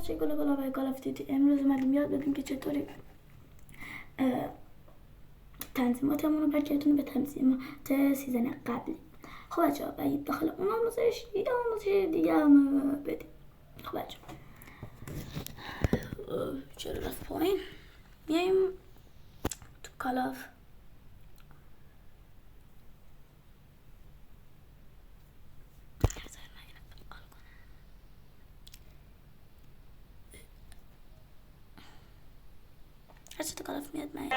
بچه گلابای کال آف دیوتی. امروز اومدیم یاد بدیم که چطوری تنظیماتمون رو برگردونیم به تنظیمات سیزن قبلی. خب بچه ها باید داخل اون آموزش دیگه هم بدیم. خب بچه چرا رفت پایین؟ میاییم تو کال آف هرچی تو کال آف میاد من.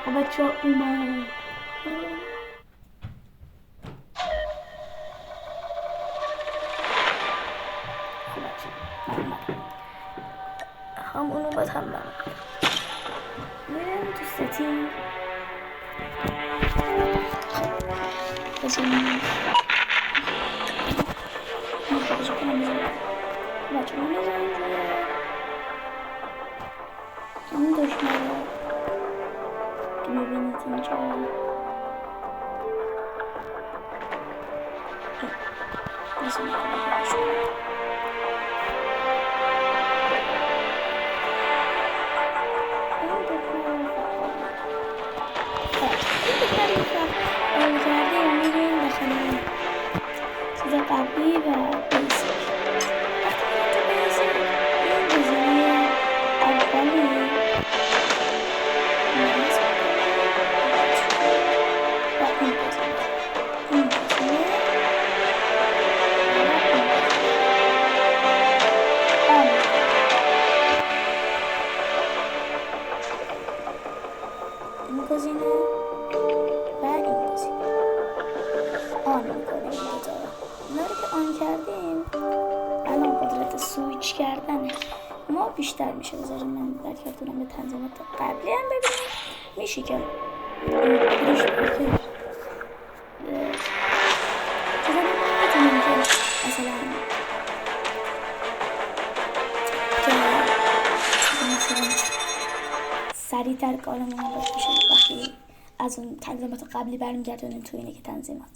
خب بچه ها اومد. همونو باید هم من میرم تو ستینگ بزنیم مخارجه کنم بزنیم بچه من بزنیم این دشمه رو که میبینید اینجا بزنیم قبلی و بیسیک. وقتی میریم تو بیسیک این گزینه اولی نیاز و این گزینه این گزینه و این گزینه آن میکنیم. این دوتا اونا رو که آن کردیم الان قدرت سویچ کردن ما بیشتر میشه. بذاریم من برگردونم به تنظیمات قبلی هم ببینیم میشه که میتونیم که مثلا سریع‌تر کارمون رو بشه وقتی از اون تنظیمات قبلی برمیگردونیم تو اینه که تنظیمات